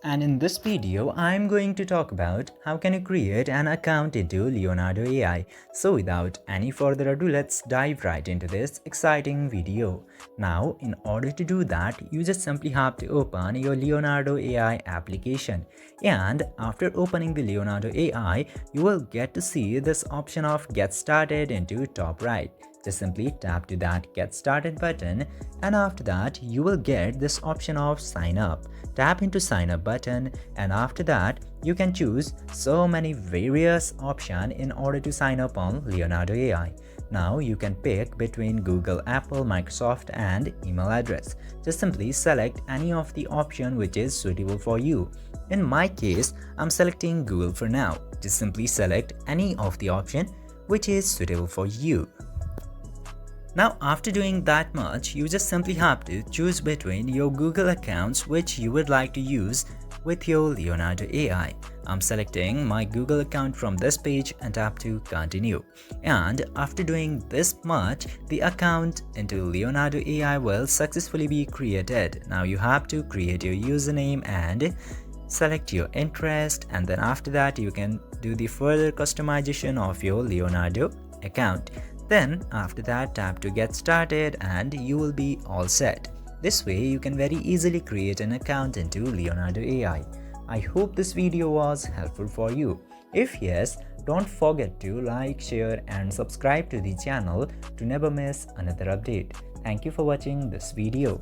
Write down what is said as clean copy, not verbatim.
And in this video, I'm going to talk about how can you create an account into Leonardo AI. So without any further ado, let's dive right into this exciting video. Now, in order to do that, you just simply have to open your Leonardo AI application. And after opening the Leonardo AI, you will get to see this option of Get Started into top right. Just simply tap to that Get Started button, and after that you will get this option of Sign Up. Tap into Sign Up button, and after that you can choose so many various options in order to sign up on Leonardo AI. Now you can pick between Google, Apple, Microsoft and email address. Just simply select any of the option which is suitable for you. In my case, I'm selecting Google for now. Just simply select any of the option which is suitable for you. Now after doing that much, you just simply have to choose between your Google accounts which you would like to use with your Leonardo AI. I'm selecting my Google account from this page and tap to continue. And after doing this much, the account into Leonardo AI will successfully be created. Now you have to create your username and select your interest, and then after that you can do the further customization of your Leonardo account. Then after that, tap to Get Started and you will be all set. This way you can very easily create an account into Leonardo AI. I hope this video was helpful for you. If yes, don't forget to like, share and subscribe to the channel to never miss another update. Thank you for watching this video.